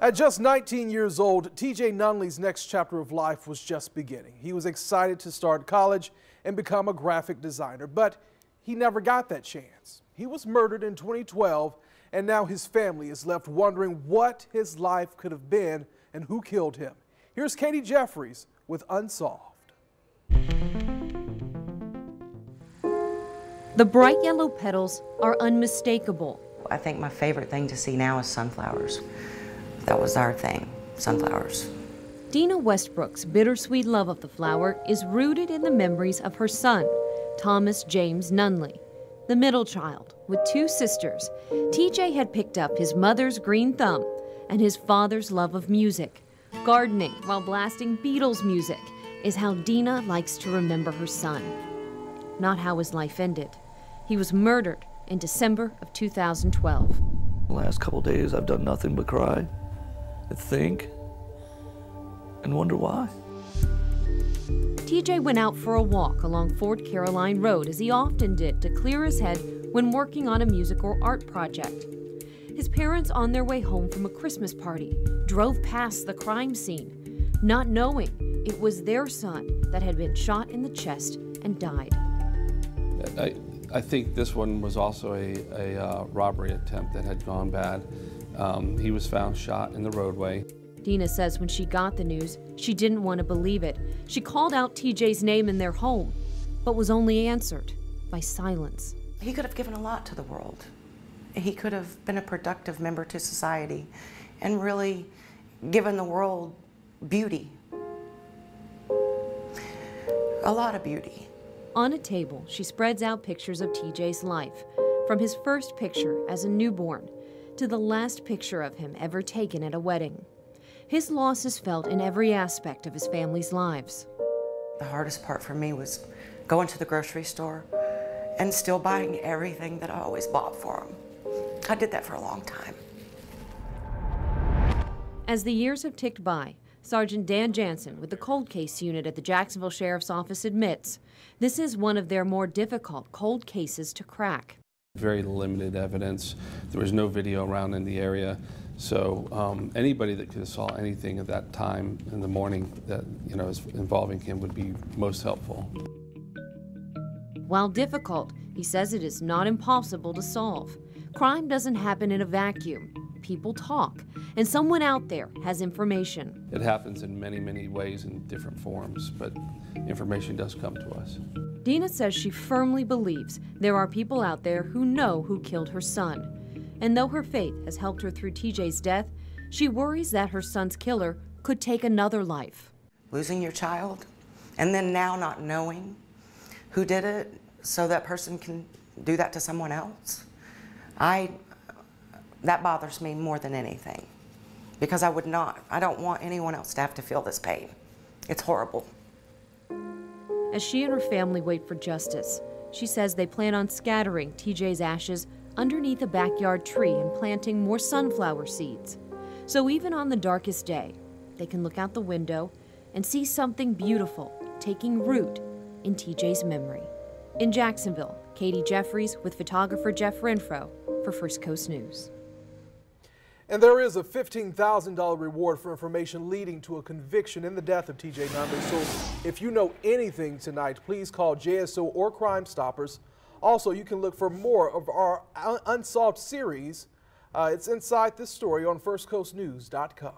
At just 19 years old, TJ Nunley's next chapter of life was just beginning. He was excited to start college and become a graphic designer, but he never got that chance. He was murdered in 2012, and now his family is left wondering what his life could have been and who killed him. Here's Katie Jeffries with Unsolved. The bright yellow petals are unmistakable. I think my favorite thing to see now is sunflowers. That was our thing, sunflowers. Dina Westbrook's bittersweet love of the flower is rooted in the memories of her son, Thomas James Nunley. The middle child, with two sisters, TJ had picked up his mother's green thumb and his father's love of music. Gardening while blasting Beatles music is how Dina likes to remember her son. Not how his life ended. He was murdered in December of 2012. The last couple days I've done nothing but cry and think and wonder why. TJ went out for a walk along Fort Caroline Road, as he often did, to clear his head when working on a music or art project. His parents, on their way home from a Christmas party, drove past the crime scene, not knowing it was their son that had been shot in the chest and died. I think this one was also a robbery attempt that had gone bad. He was found shot in the roadway. Dina says when she got the news, she didn't want to believe it. She called out TJ's name in their home, but was only answered by silence. He could have given a lot to the world. He could have been a productive member to society and really given the world beauty. A lot of beauty. On a table, she spreads out pictures of TJ's life, from his first picture as a newborn to the last picture of him ever taken at a wedding. His loss is felt in every aspect of his family's lives. The hardest part for me was going to the grocery store and still buying everything that I always bought for him. I did that for a long time. As the years have ticked by, Sergeant Dan Jansen with the cold case unit at the Jacksonville Sheriff's Office admits this is one of their more difficult cold cases to crack. Very limited evidence. There was no video around in the area, so anybody that could have saw anything at that time in the morning that is involving him would be most helpful. While difficult, he says it is not impossible to solve. Crime doesn't happen in a vacuum. People talk, and someone out there has information. It happens in many, many ways in different forms, but information does come to us. Dina says she firmly believes there are people out there who know who killed her son. And though her faith has helped her through TJ's death, she worries that her son's killer could take another life. Losing your child, and then now not knowing who did it so that person can do that to someone else. That bothers me more than anything, because I don't want anyone else to have to feel this pain. It's horrible. As she and her family wait for justice, she says they plan on scattering TJ's ashes underneath a backyard tree and planting more sunflower seeds. So even on the darkest day, they can look out the window and see something beautiful taking root in TJ's memory. In Jacksonville, Katie Jeffries with photographer Jeff Renfro for First Coast News. And there is a $15,000 reward for information leading to a conviction in the death of TJ Nunley. So if you know anything tonight, please call JSO or Crime Stoppers. Also, you can look for more of our Unsolved series. It's inside this story on firstcoastnews.com.